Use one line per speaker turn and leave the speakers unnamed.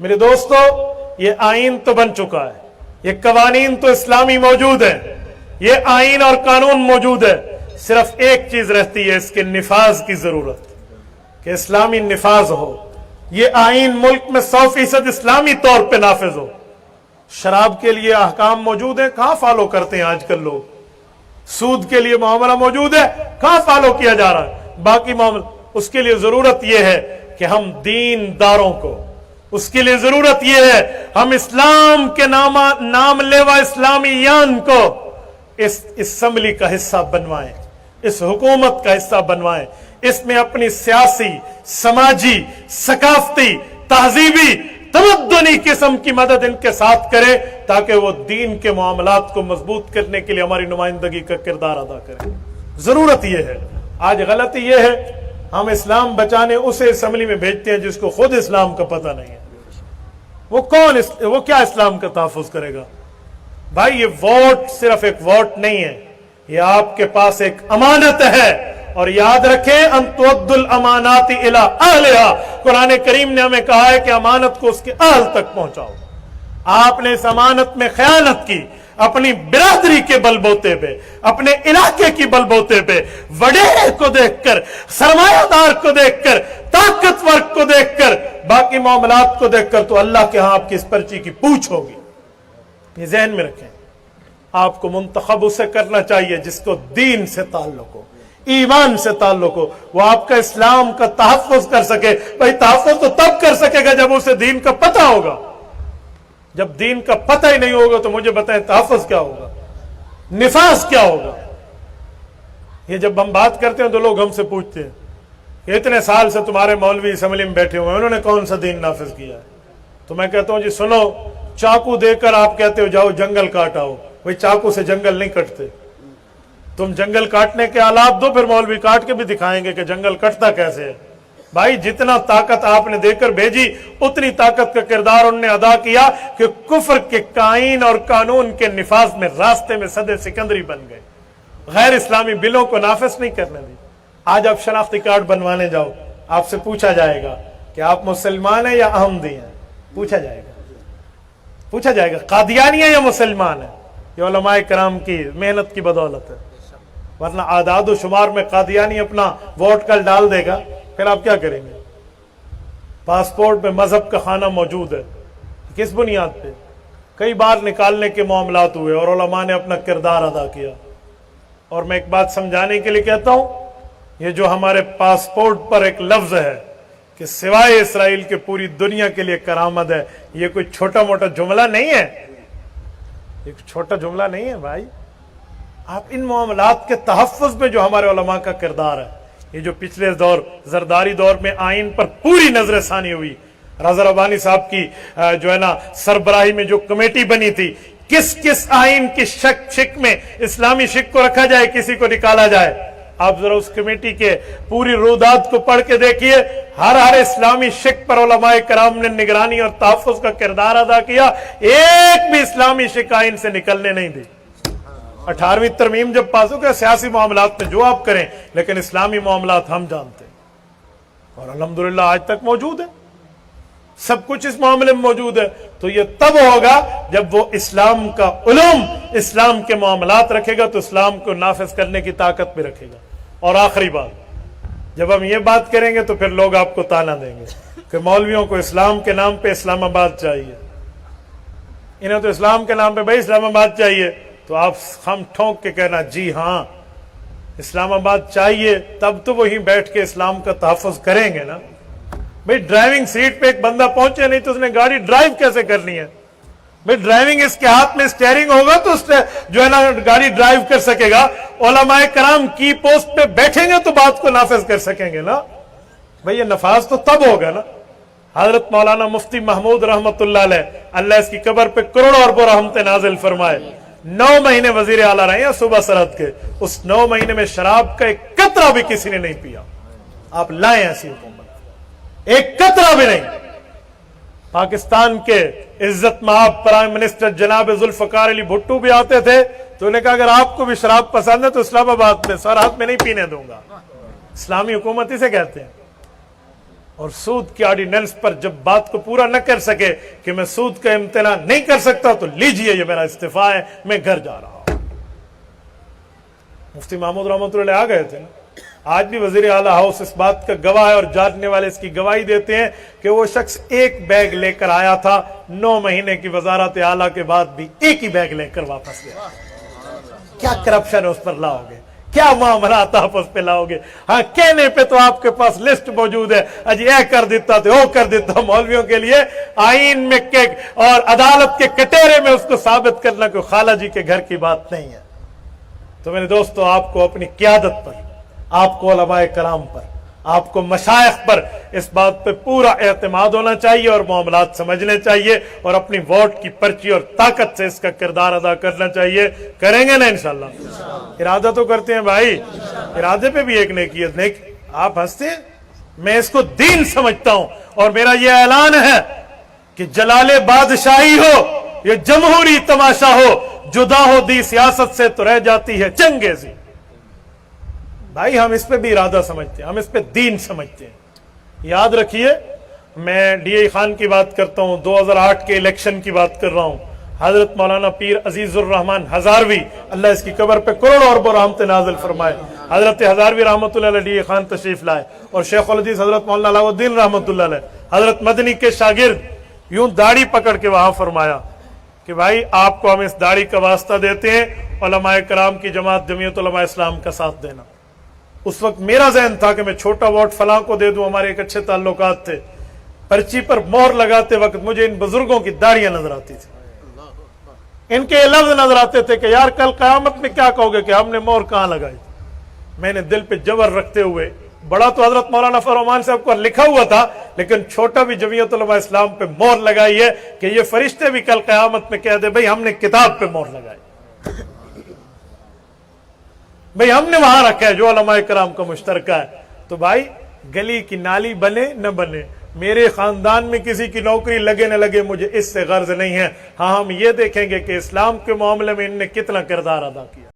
میرے دوستو، یہ آئین تو بن چکا ہے، یہ قوانین تو اسلامی موجود ہیں، یہ آئین اور قانون موجود ہے، صرف ایک چیز رہتی ہے، اس کے نفاذ کی ضرورت، کہ اسلامی نفاذ ہو، یہ آئین ملک میں 100% اسلامی طور پہ نافذ ہو۔ شراب کے لیے احکام موجود ہیں، کہاں فالو کرتے ہیں آج کل لوگ؟ سود کے لیے معاملہ موجود ہے، کہاں فالو کیا جا رہا ہے؟ باقی معاملہ، اس کے لیے ضرورت یہ ہے کہ ہم دین داروں کو، اس کے لیے ضرورت یہ ہے ہم اسلام کے نام لیوا اسلامیان کو اس اسمبلی کا حصہ بنوائیں، اس حکومت کا حصہ بنوائیں، اس میں اپنی سیاسی، سماجی، ثقافتی، تہذیبی، تمدنی قسم کی مدد ان کے ساتھ کرے، تاکہ وہ دین کے معاملات کو مضبوط کرنے کے لیے ہماری نمائندگی کا کردار ادا کرے۔ ضرورت یہ ہے۔ آج غلطی یہ ہے، ہم اسلام بچانے اسے اسمبلی میں بھیجتے ہیں جس کو خود اسلام کا پتہ نہیں ہے۔ وہ کیا اسلام کا تحفظ کرے گا؟ بھائی، یہ ووٹ صرف ایک ووٹ نہیں ہے، یہ آپ کے پاس ایک امانت ہے، اور یاد رکھیں ان تؤدوا الامانات الی اہلھا، قرآن کریم نے ہمیں کہا ہے کہ امانت کو اس کے اہل تک پہنچاؤ۔ آپ نے اس امانت میں خیانت کی، اپنی برادری کے بل بوتے پہ، اپنے علاقے کی بل بوتے پہ، وڈیرے کو دیکھ کر، سرمایہ دار کو دیکھ کر، طاقتور کو دیکھ کر، باقی معاملات کو دیکھ کر، تو اللہ کے ہاں آپ کی اس پرچی کی پوچھ ہوگی۔ یہ ذہن میں رکھیں۔ آپ کو منتخب اسے کرنا چاہیے جس کو دین سے تعلق ہو، ایمان سے تعلق ہو، وہ آپ کا اسلام کا تحفظ کر سکے۔ بھائی، تحفظ تو تب کر سکے گا جب اسے دین کا پتہ ہوگا۔ جب دین کا پتہ ہی نہیں ہوگا تو مجھے بتائیں تحفظ کیا ہوگا، نفاذ کیا ہوگا؟ یہ جب ہم بات کرتے ہیں تو لوگ ہم سے پوچھتے ہیں کہ اتنے سال سے تمہارے مولوی اسمبلی میں بیٹھے ہوئے ہیں، انہوں نے کون سا دین نافذ کیا ہے؟ تو میں کہتا ہوں جی سنو، چاقو دے کر آپ کہتے ہو جاؤ جنگل کاٹ آؤ، بھئی چاقو سے جنگل نہیں کٹتے۔ تم جنگل کاٹنے کے آلات دو، پھر مولوی کاٹ کے بھی دکھائیں گے کہ جنگل کٹتا کیسے ہے۔ بھائی، جتنا طاقت آپ نے دے کر بھیجی، اتنی طاقت کا کردار انہوں نے ادا کیا کہ کفر کے قائن اور قانون کے نفاذ میں راستے میں صدر سکندری بن گئے، غیر اسلامی بلوں کو نافذ نہیں کرنے دی۔ آج آپ شناختی کارڈ بنوانے جاؤ، آپ سے پوچھا جائے گا کہ آپ مسلمان ہیں یا احمدی ہیں، پوچھا جائے گا قادیانی ہیں یا مسلمان ہیں۔ یہ علماء کرام کی محنت کی بدولت ہے، ورنہ اعداد و شمار میں قادیانی اپنا ووٹ کل ڈال دے گا، پھر آپ کیا کریں گے؟ پاسپورٹ میں مذہب کا خانہ موجود ہے، کس بنیاد پہ؟ کئی بار نکالنے کے معاملات ہوئے اور علماء نے اپنا کردار ادا کیا۔ اور میں ایک بات سمجھانے کے لیے کہتا ہوں، یہ جو ہمارے پاسپورٹ پر ایک لفظ ہے کہ سوائے اسرائیل کے پوری دنیا کے لیے کرامت ہے، یہ کوئی چھوٹا موٹا جملہ نہیں ہے، ایک چھوٹا جملہ نہیں ہے بھائی۔ آپ ان معاملات کے تحفظ میں جو ہمارے علماء کا کردار ہے، یہ جو پچھلے دور زرداری دور میں آئین پر پوری نظر ثانی ہوئی، رضا ربانی صاحب کی جو ہے نا سربراہی میں جو کمیٹی بنی تھی، کس کس آئین کی شک میں اسلامی شک کو رکھا جائے، کسی کو نکالا جائے، آپ ذرا اس کمیٹی کے پوری رودات کو پڑھ کے دیکھیے، ہر اسلامی شک پر علماء کرام نے نگرانی اور تحفظ کا کردار ادا کیا، ایک بھی اسلامی شک آئین سے نکلنے نہیں دی۔ 18ویں ترمیم جب پاس ہو گیا، سیاسی معاملات میں جو آپ کریں، لیکن اسلامی معاملات ہم جانتے ہیں، اور الحمدللہ آج تک موجود ہے، سب کچھ اس معاملے میں موجود ہے۔ تو یہ تب ہوگا جب وہ اسلام کا علوم، اسلام کے معاملات رکھے گا، تو اسلام کو نافذ کرنے کی طاقت بھی رکھے گا۔ اور آخری بات، جب ہم یہ بات کریں گے تو پھر لوگ آپ کو تانا دیں گے کہ مولویوں کو اسلام کے نام پہ اسلام آباد چاہیے، انہیں تو اسلام کے نام پہ بھائی اسلام آباد چاہیے، تو آپ ہم ٹھونک کے کہنا جی ہاں اسلام آباد چاہیے، تب تو وہیں بیٹھ کے اسلام کا تحفظ کریں گے نا۔ بھئی ڈرائیونگ سیٹ پہ ایک بندہ پہنچے نہیں تو اس نے گاڑی ڈرائیو کیسے کرنی ہے؟ بھئی ڈرائیونگ اس کے ہاتھ میں اسٹیئرنگ ہوگا تو اس جو ہے نا گاڑی ڈرائیو کر سکے گا۔ علماء کرام کی پوسٹ پہ بیٹھیں گے تو بات کو نافذ کر سکیں گے نا۔ بھئی یہ نفاذ تو تب ہوگا نا۔ حضرت مولانا مفتی محمود رحمت اللہ علیہ، اللہ اس کی قبر پہ کروڑوں اربوں رحمتیں نازل فرمائے، 9 مہینے وزیر اعلیٰ رہے ہیں صوبہ سرحد کے، اس 9 مہینے میں شراب کا ایک قطرہ بھی کسی نے نہیں پیا۔ آپ لائیں ایسی حکومت، ایک قطرہ بھی نہیں۔ پاکستان کے عزت مآب پرائم منسٹر جناب ذوالفقار علی بھٹو بھی آتے تھے تو انہوں نے کہا اگر آپ کو بھی شراب پسند ہے تو اسلام آباد میں سرحد میں نہیں پینے دوں گا۔ اسلامی حکومت اسے کہتے ہیں۔ اور سود کی آرڈیننس پر جب بات کو پورا نہ کر سکے کہ میں سود کا امتناع نہیں کر سکتا تو لیجئے یہ میرا استعفیٰ ہے، میں گھر جا رہا ہوں۔ مفتی محمود رحمۃ اللہ آ گئے تھے نا، آج بھی وزیر اعلیٰ ہاؤس اس بات کا گواہ ہے اور جاننے والے اس کی گواہی دیتے ہیں کہ وہ شخص ایک بیگ لے کر آیا تھا، 9 مہینے کی وزارت اعلیٰ کے بعد بھی ایک ہی بیگ لے کر واپس گیا۔ کیا کرپشن اس پر لاؤ گے، کیا معاملات آپ اس پہ لاؤ گے؟ ہاں کہنے پہ تو آپ کے پاس لسٹ موجود ہے، اجی اے کر دیتا تھے وہ کر دیتا۔ مولویوں کے لیے آئین میں اور عدالت کے کٹہرے میں اس کو ثابت کرنا کوئی خالہ جی کے گھر کی بات نہیں ہے۔ تو میرے دوستو، آپ کو اپنی قیادت پر، آپ کو علماء کرام پر، آپ کو مشائخ پر اس بات پہ پورا اعتماد ہونا چاہیے اور معاملات سمجھنے چاہیے اور اپنی ووٹ کی پرچی اور طاقت سے اس کا کردار ادا کرنا چاہیے۔ کریں گے نا انشاءاللہ؟ ارادہ تو کرتے ہیں بھائی، ارادے پہ بھی ایک نیکی ہے۔ آپ ہنستے ہیں، میں اس کو دین سمجھتا ہوں اور میرا یہ اعلان ہے کہ جلال بادشاہی ہو یہ جمہوری تماشا ہو، جدا ہو دی سیاست سے تو رہ جاتی ہے چنگیزی۔ بھائی ہم اس پہ بھی ارادہ سمجھتے ہیں، ہم اس پہ دین سمجھتے ہیں۔ یاد رکھیے، میں ڈی اے خان کی بات کرتا ہوں، 2008 کے الیکشن کی بات کر رہا ہوں۔ حضرت مولانا پیر عزیز الرحمن ہزاروی، اللہ اس کی قبر پہ کروڑوں اربوں رحمت نازل فرمائے، حضرت ہزاروی رحمت اللہ علیہ ڈی اے خان تشریف لائے، اور شیخ الحدیث حضرت مولانا علاء الدین رحمت اللہ علیہ، حضرت مدنی کے شاگرد، یوں داڑھی پکڑ کے وہاں فرمایا کہ بھائی آپ کو ہم اس داڑھی کا واسطہ دیتے ہیں علماء کرام کی جماعت جمعیت علماء اسلام کا ساتھ دینا۔ اس وقت میرا ذہن تھا کہ میں چھوٹا ووٹ فلاں کو دے دوں، ہمارے ایک اچھے تعلقات تھے۔ پرچی پر مہر لگاتے وقت مجھے ان بزرگوں کی داڑیاں نظر آتی تھی، ان کے لفظ نظر آتے تھے کہ یار کل قیامت میں کیا کہو گے کہ ہم نے مہر کہاں لگائی۔ میں نے دل پہ جبر رکھتے ہوئے، بڑا تو حضرت مولانا فرمان صاحب کو لکھا ہوا تھا، لیکن چھوٹا بھی جمعیت علماء اسلام پہ مہر لگائی ہے کہ یہ فرشتے بھی کل قیامت میں کہہ دے بھئی ہم نے کتاب پہ مہر لگائی، بھئی ہم نے وہاں رکھا ہے جو علماء کرام کا مشترکہ ہے۔ تو بھائی گلی کی نالی بنے نہ بنے، میرے خاندان میں کسی کی نوکری لگے نہ لگے، مجھے اس سے غرض نہیں ہے۔ ہاں ہم یہ دیکھیں گے کہ اسلام کے معاملے میں ان نے کتنا کردار ادا کیا۔